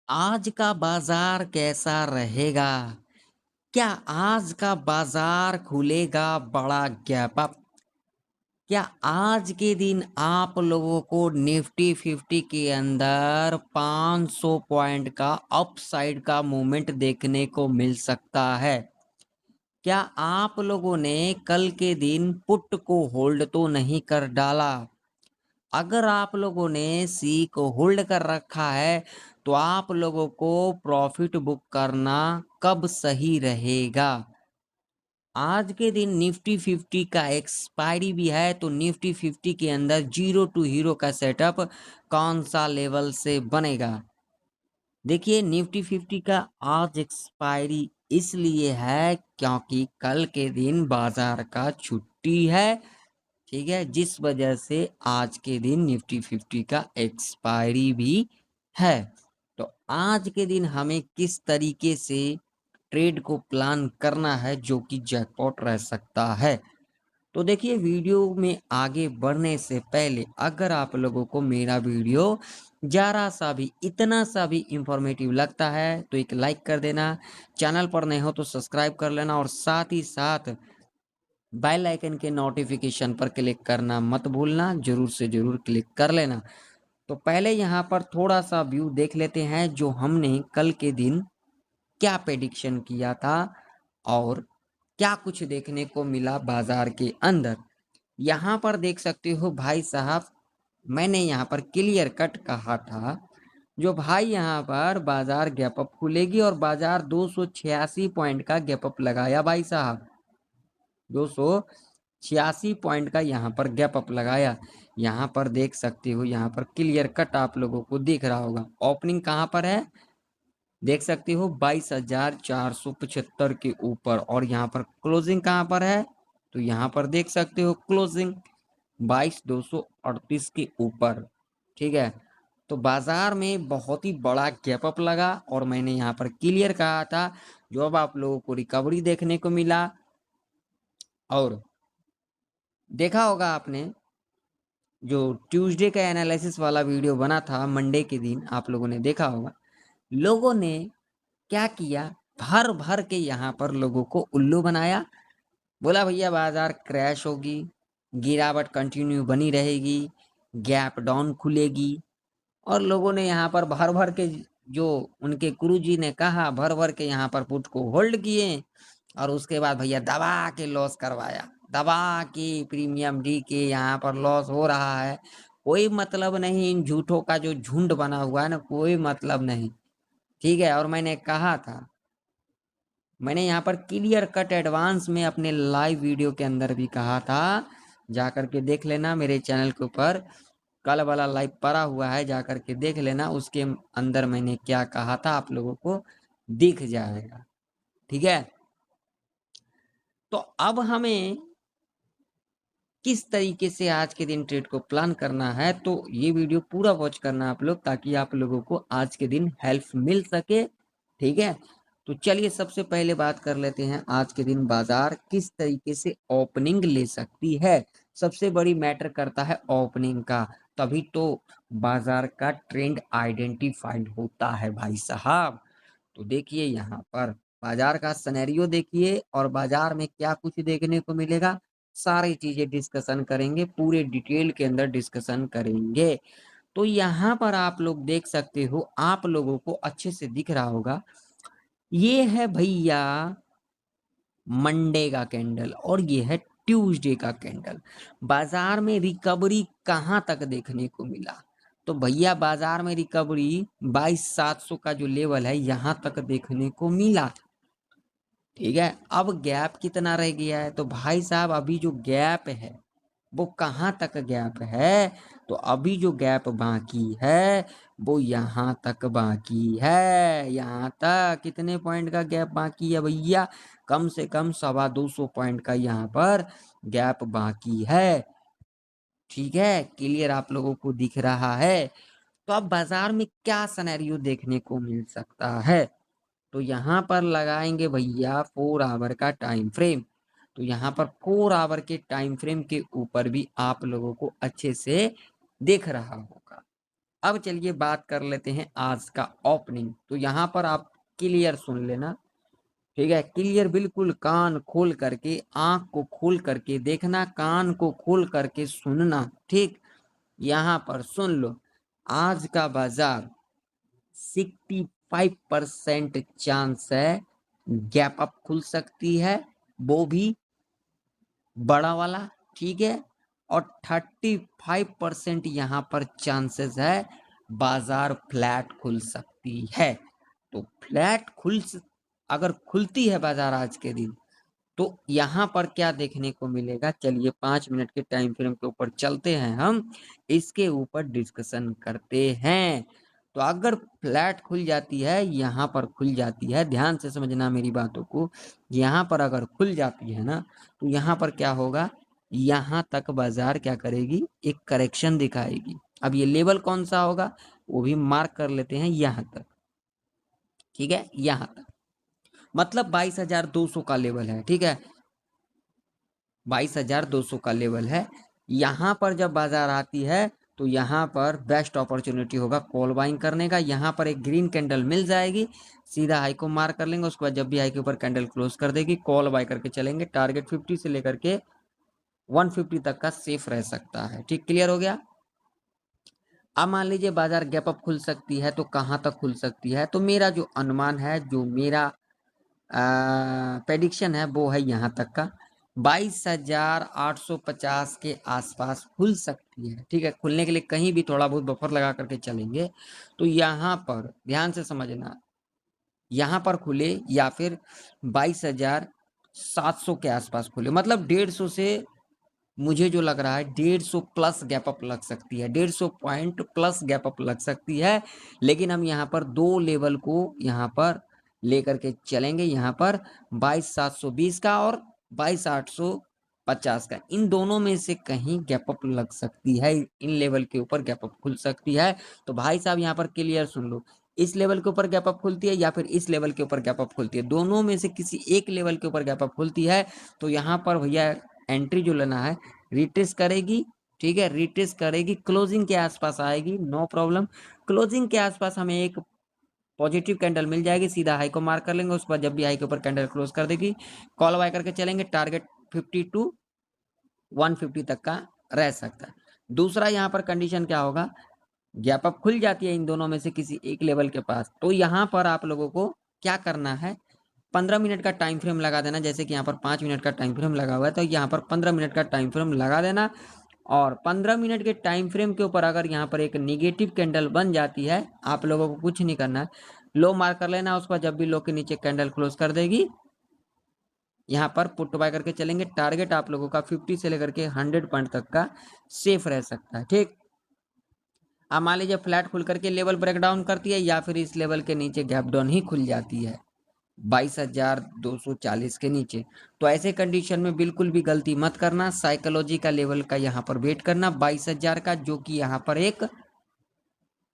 आज का बाजार कैसा रहेगा? क्या आज का बाजार खुलेगा बड़ा गैप अप? क्या आज के दिन आप लोगों को निफ्टी 50 के अंदर 500 पॉइंट का अपसाइड का मूवमेंट देखने को मिल सकता है? क्या आप लोगों ने कल के दिन पुट को होल्ड तो नहीं कर डाला? अगर आप लोगों ने सी को होल्ड कर रखा है तो आप लोगों को प्रॉफिट बुक करना कब सही रहेगा? आज के दिन निफ्टी 50 का एक्सपायरी भी है तो निफ्टी 50 के अंदर जीरो टू हीरो का सेटअप कौन सा लेवल से बनेगा? देखिए निफ्टी 50 का आज एक्सपायरी इसलिए है क्योंकि कल के दिन बाजार का छुट्टी है। ठीक है, जिस वजह से आज के दिन निफ्टी 50 का एक्सपायरी भी है। तो आज के दिन हमें किस तरीके से ट्रेड को प्लान करना है जो कि जैकपॉट रह सकता है। तो देखिए वीडियो में आगे बढ़ने से पहले अगर आप लोगों को मेरा वीडियो जरा सा भी इतना सा भी इंफॉर्मेटिव लगता है तो एक लाइक कर देना, चैनल पर नए हो तो सब्सक्राइब कर लेना और साथ ही साथ बेल आइकन के नोटिफिकेशन पर क्लिक करना मत भूलना, जरूर से जरूर क्लिक कर लेना। तो पहले यहाँ पर थोड़ा सा व्यू देख लेते हैं जो हमने कल के दिन क्या प्रेडिक्शन किया था और क्या कुछ देखने को मिला बाजार के अंदर। यहाँ पर देख सकते हो भाई साहब, मैंने यहाँ पर क्लियर कट कहा था जो भाई यहाँ पर बाजार गैप अप खुलेगी और बाजार 286 पॉइंट का गैप अप लगाया भाई साहब, 286 पॉइंट का यहाँ पर गैप अप लगाया। यहाँ पर देख सकते हो, यहाँ पर क्लियर कट आप लोगों को दिख रहा होगा। ओपनिंग कहाँ पर है देख सकते हो 22,475 के ऊपर और यहाँ पर क्लोजिंग कहाँ पर है तो यहाँ पर देख सकते हो क्लोजिंग 22,238 के ऊपर। ठीक है, तो बाजार में बहुत ही बड़ा गैप अप लगा और मैंने यहाँ पर क्लियर कहा था जो अब आप लोगों को रिकवरी देखने को मिला। और देखा होगा आपने जो ट्यूसडे का एनालिसिस वाला वीडियो बना था मंडे के दिन, आप लोगों ने देखा होगा लोगों ने क्या किया, भर भर के यहाँ पर लोगों को उल्लू बनाया। बोला भैया बाजार क्रैश होगी, गिरावट कंटिन्यू बनी रहेगी, गैप डाउन खुलेगी। और लोगों ने यहाँ पर भर भर के जो उनके गुरुजी ने कहा भर भर के यहाँ पर पुट को होल्ड किए और उसके बाद भैया दबा के लॉस करवाया, दबा के प्रीमियम डी के यहाँ पर लॉस हो रहा है। कोई मतलब नहीं इन झूठों का जो झुंड बना हुआ है ना, कोई मतलब नहीं। ठीक है, और मैंने कहा था, मैंने यहाँ पर क्लियर कट एडवांस में अपने लाइव वीडियो के अंदर भी कहा था, जाकर के देख लेना मेरे चैनल के ऊपर कल वाला लाइव पड़ा हुआ है, जाकर के देख लेना। उसके अंदर मैंने क्या कहा था आप लोगों को दिख जाएगा। ठीक है, तो अब हमें किस तरीके से आज के दिन ट्रेड को प्लान करना है तो ये वीडियो पूरा वॉच करना आप लोग, ताकि आप लोगों को आज के दिन हेल्प मिल सके। ठीक है, तो चलिए सबसे पहले बात कर लेते हैं आज के दिन बाजार किस तरीके से ओपनिंग ले सकती है। सबसे बड़ी मैटर करता है ओपनिंग का, तभी तो बाजार का ट्रेंड आइडेंटिफाइड होता है भाई साहब। तो देखिए यहाँ पर बाजार का सिनेरियो देखिए और बाजार में क्या कुछ देखने को मिलेगा, सारी चीजें डिस्कशन करेंगे, पूरे डिटेल के अंदर डिस्कशन करेंगे। तो यहाँ पर आप लोग देख सकते हो, आप लोगों को अच्छे से दिख रहा होगा, ये है भैया मंडे का कैंडल और ये है ट्यूसडे का कैंडल। बाजार में रिकवरी कहाँ तक देखने को मिला तो भैया बाजार में रिकवरी 22,700 का जो लेवल है यहाँ तक देखने को मिला। ठीक है, अब गैप कितना रह गया है तो भाई साहब अभी जो गैप है वो कहाँ तक गैप है तो अभी जो गैप बाकी है वो यहाँ तक बाकी है। यहाँ तक कितने पॉइंट का गैप बाकी है भैया, कम से कम 225 पॉइंट का यहाँ पर गैप बाकी है। ठीक है, क्लियर आप लोगों को दिख रहा है। तो अब बाजार में क्या सिनेरियो देखने को मिल सकता है तो यहाँ पर लगाएंगे भैया 4 आवर का टाइम फ्रेम। तो यहाँ पर 4 आवर के टाइम फ्रेम के ऊपर भी आप लोगों को अच्छे से दिख रहा होगा। अब चलिए बात कर लेते हैं आज का ओपनिंग। तो यहाँ पर आप क्लियर सुन लेना, ठीक है, क्लियर बिल्कुल कान खोल करके, आंख को खोल करके देखना, कान को खोल करके सुनना, ठीक। यहाँ पर सुन लो, आज का बाजार 65% चांस है गैप अप खुल सकती है, वो भी बड़ा वाला, ठीक है। और 35% यहाँ पर चांसेस है बाजार फ्लैट खुल सकती है। तो फ्लैट अगर खुलती है बाजार आज के दिन, तो यहाँ पर क्या देखने को मिलेगा, चलिए 5 मिनट के टाइम फ्रेम के ऊपर चलते हैं, हम इसके ऊपर डिस्कशन करते हैं। तो अगर फ्लैट खुल जाती है, यहाँ पर खुल जाती है, ध्यान से समझना मेरी बातों को, यहाँ पर अगर खुल जाती है ना, तो यहाँ पर क्या होगा, यहाँ तक बाजार क्या करेगी, एक करेक्शन दिखाएगी। अब ये लेवल कौन सा होगा वो भी मार्क कर लेते हैं, यहाँ तक, ठीक है, यहाँ तक मतलब 22,200 का लेवल है, ठीक है, 22,200 का लेवल है। यहाँ पर जब बाजार आती है तो यहाँ पर बेस्ट अपॉर्चुनिटी होगा कॉल बाइंग करने का। यहाँ पर एक ग्रीन कैंडल मिल जाएगी, सीधा हाई को मार्क कर लेंगे, उसके बाद जब भी हाई के ऊपर कैंडल क्लोज कर देगी कॉल बाय करके चलेंगे। टारगेट 50 से लेकर के 150 तक का सेफ रह सकता है, ठीक, क्लियर हो गया। अब मान लीजिए बाजार गैप अप खुल सकती है, तो कहाँ तक खुल सकती है, तो मेरा जो अनुमान है, जो मेरा प्रेडिक्शन है वो है यहाँ तक का 22,850 के आसपास खुल सकती है, ठीक है। खुलने के लिए कहीं भी थोड़ा बहुत बफर लगा करके चलेंगे। तो यहाँ पर ध्यान से समझना, यहाँ पर खुले या फिर 22,700 के आसपास खुले, मतलब 150 से मुझे जो लग रहा है 150 प्लस गैप अप लग सकती है, 150 पॉइंट प्लस गैप अप लग सकती है। लेकिन हम यहाँ पर दो लेवल को यहाँ पर लेकर के चलेंगे, यहाँ पर 22,720 का और 22,850 का, इन दोनों में से कहीं गैप अप लग सकती है, इन लेवल के ऊपर गैप अप खुल सकती है। तो भाई साहब यहाँ पर क्लियर सुन लो, इस लेवल के ऊपर गैप अप खुलती है या फिर इस लेवल के ऊपर गैप अप खुलती है, दोनों में से किसी एक लेवल के ऊपर गैप अप खुलती है, तो यहाँ पर भैया एंट्री जो लेना है रिट्रेस करेगी, ठीक है, रिट्रेस करेगी, क्लोजिंग के आसपास आएगी, नो प्रॉब्लम। क्लोजिंग के आसपास हमें एक पॉजिटिव कैंडल मिल जाएगी, सीधा हाई को मार्क कर लेंगे, उसके बाद जब भी हाई के ऊपर कैंडल क्लोज कर देगी कॉल बाय करके चलेंगे। टारगेट 50 टू 150 तक का रह सकता है। दूसरा यहाँ पर कंडीशन क्या होगा, गैप अप खुल जाती है इन दोनों में से किसी एक लेवल के पास, तो यहाँ पर आप लोगों को क्या करना है, 15 मिनट का टाइम फ्रेम लगा देना। जैसे कि यहाँ पर 5 मिनट का टाइम फ्रेम लगा हुआ है, तो यहाँ पर 15 मिनट का टाइम फ्रेम लगा देना। और 15 मिनट के टाइम फ्रेम के ऊपर अगर यहाँ पर एक निगेटिव कैंडल बन जाती है, आप लोगों को कुछ नहीं करना है, लो मार्क कर लेना, उसके बाद जब भी लो के नीचे कैंडल क्लोज कर देगी यहाँ पर पुट बाय करके चलेंगे। टारगेट आप लोगों का 50 से लेकर के 100 पॉइंट तक का सेफ रह सकता है, ठीक। अब मान लीजिए फ्लैट खुल करके लेवल ब्रेक डाउन करती है या फिर इस लेवल के नीचे गैप डाउन ही खुल जाती है 22,240 के नीचे, तो ऐसे कंडीशन में बिल्कुल भी गलती मत करना, साइकोलॉजी का लेवल का यहाँ पर वेट करना 22,000 का, जो कि यहाँ पर एक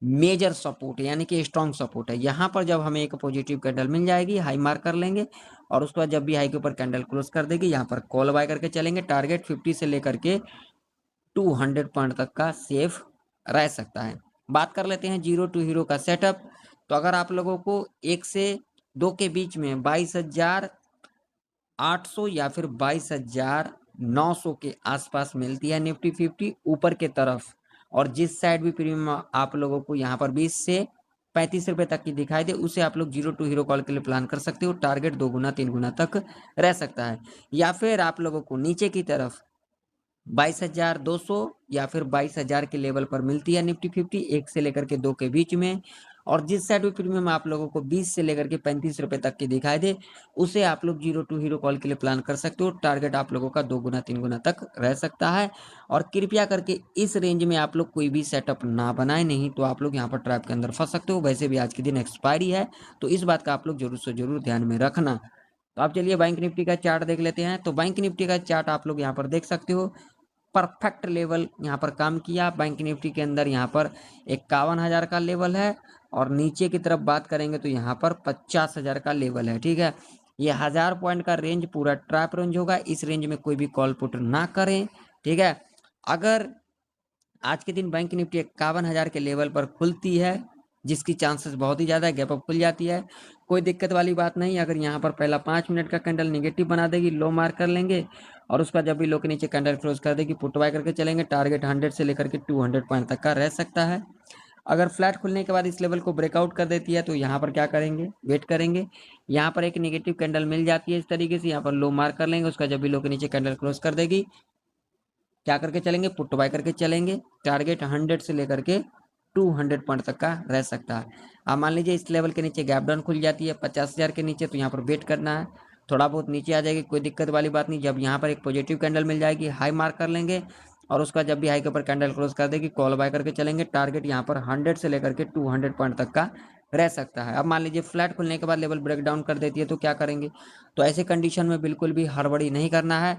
मेजर सपोर्ट है, यानी कि स्ट्रॉन्ग सपोर्ट है। यहाँ पर जब हमें एक पॉजिटिव कैंडल मिल जाएगी हाई मार्क कर लेंगे, और उसके बाद जब भी हाई के ऊपर कैंडल क्लोज कर देगी यहाँ पर कॉल बाय करके चलेंगे। टारगेट 50 से लेकर के 200 पॉइंट तक का सेफ रह सकता है। बात कर लेते हैं जीरो टू हीरो का सेटअप। तो अगर आप लोगों को 1 से 2 के बीच में 22,800 या फिर 22,900 के आसपास मिलती है निफ्टी 50 ऊपर के तरफ, और जिस साइड भी प्रीमियम आप लोगों को यहाँ पर 20 से 35 रुपए तक की दिखाई दे, उसे आप लोग जीरो टू हीरो कॉल के लिए प्लान कर सकते हो। टारगेट 2 गुना 3 गुना तक रह सकता है। या फिर आप लोगों को नीचे की तरफ 22,200 या फिर 22,000 के लेवल पर मिलती है निफ्टी 50 1 से लेकर के 2 के बीच में, और जिस साइड भी प्रीमियम आप लोगों को 20 से लेकर के 35 रुपए तक की दिखाई दे, उसे आप लोग जीरो टू हीरो कॉल के लिए प्लान कर सकते हो। टारगेट आप लोगों का 2 गुना 3 गुना तक रह सकता है। और कृपया करके इस रेंज में आप लोग कोई भी सेटअप ना बनाए, नहीं तो आप लोग यहाँ पर ट्रैप के अंदर फंस सकते हो। वैसे भी आज के दिन एक्सपायरी है, तो इस बात का आप लोग जरूर से जरूर ध्यान में रखना। तो आप चलिए बैंक निफ्टी का चार्ट देख लेते हैं। तो बैंक निफ्टी का चार्ट आप लोग यहाँ पर देख सकते हो, परफेक्ट लेवल यहाँ पर काम किया बैंक निफ्टी के अंदर। यहाँ पर 51,000 का लेवल है, और नीचे की तरफ बात करेंगे तो यहाँ पर 50,000 का लेवल है, ठीक है। ये 1000 पॉइंट का रेंज पूरा ट्रैप रेंज होगा, इस रेंज में कोई भी कॉल पुट ना करें, ठीक है। अगर आज के दिन बैंक निफ्टी 51,000 के लेवल पर खुलती है, जिसकी चांसेस बहुत ही ज़्यादा है, गैप अप खुल जाती है, कोई दिक्कत वाली बात नहीं। अगर यहाँ पर पहला 5 मिनट का कैंडल निगेटिव बना देगी, लो मार्क कर लेंगे और उसका जब भी लो के नीचे कैंडल क्लोज कर देगी, पुट बाय करके चलेंगे। टारगेट 100 से लेकर के 200 पॉइंट तक का रह सकता है। अगर फ्लैट खुलने के बाद इस लेवल को ब्रेकआउट कर देती है तो यहाँ पर क्या करेंगे, वेट करेंगे। यहाँ पर एक नेगेटिव कैंडल मिल जाती है इस तरीके से, यहाँ पर लो मार्क कर लेंगे, उसका जब भी लो के नीचे कैंडल क्लोज कर देगी, क्या करके चलेंगे, पुट बाय करके चलेंगे। टारगेट 100 से लेकर के 200 पॉइंट तक का रह सकता है। अब मान लीजिए इस लेवल के नीचे गैप डाउन खुल जाती है 50,000 के नीचे, तो यहाँ पर वेट करना है, थोड़ा बहुत नीचे आ जाएगी, कोई दिक्कत वाली बात नहीं। जब यहाँ पर एक पॉजिटिव कैंडल मिल जाएगी, हाई मार्क कर लेंगे और उसका जब भी हाई के ऊपर कैंडल क्लोज कर देगी, कॉल बाय करके चलेंगे। टारगेट यहाँ पर 100 से लेकर के 200 पॉइंट तक का रह सकता है। अब मान लीजिए फ्लैट खुलने के बाद लेवल ब्रेक डाउन कर देती है तो क्या करेंगे, तो ऐसे कंडीशन में बिल्कुल भी हड़बड़ी नहीं करना है,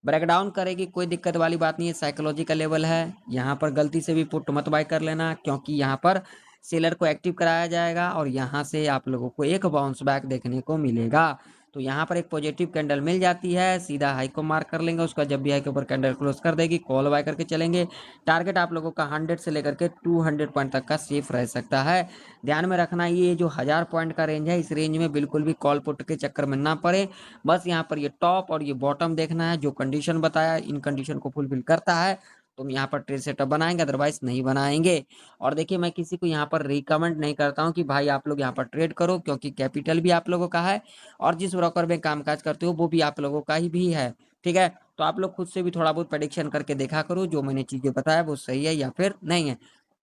ब्रेकडाउन करेगी, कोई दिक्कत वाली बात नहीं है, साइकोलॉजी का लेवल है। यहाँ पर गलती से भी पुट मत बाय कर लेना, क्योंकि यहाँ पर सेलर को एक्टिव कराया जाएगा और यहाँ से आप लोगों को एक बाउंस बैक देखने को मिलेगा। तो यहाँ पर एक पॉजिटिव कैंडल मिल जाती है, सीधा हाई को मार्क कर लेंगे, उसका जब भी हाई के ऊपर कैंडल क्लोज कर देगी, कॉल बाय करके चलेंगे। टारगेट आप लोगों का 100 से लेकर के 200 पॉइंट तक का सेफ रह सकता है। ध्यान में रखना, ये जो 1000 पॉइंट का रेंज है, इस रेंज में बिल्कुल भी कॉल पुट के चक्कर में ना पड़े। बस यहाँ पर ये टॉप और ये बॉटम देखना है, जो कंडीशन बताया इन कंडीशन को फुलफिल करता है तो हम यहाँ पर ट्रेड सेटअप बनाएंगे, अदरवाइज नहीं बनाएंगे। और देखिए, मैं किसी को यहाँ पर रिकमेंड नहीं करता हूँ कि भाई आप लोग यहाँ पर ट्रेड करो, क्योंकि कैपिटल भी आप लोगों का है और जिस ब्रोकर में कामकाज करते हो वो भी आप लोगों का ही भी है। ठीक है, तो आप लोग खुद से भी थोड़ा बहुत प्रेडिक्शन करके देखा करो, जो मैंने चीजें बताया वो सही है या फिर नहीं है।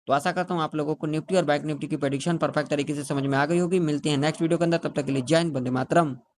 तो आशा करता हूँ आप लोगों को निफ्टी और बैंक निफ्टी की प्रेडिक्शन परफेक्ट तरीके से समझ में आ गई होगी। मिलते हैं नेक्स्ट वीडियो के अंदर, तब तक के लिए जय हिंद, वंदे मातरम।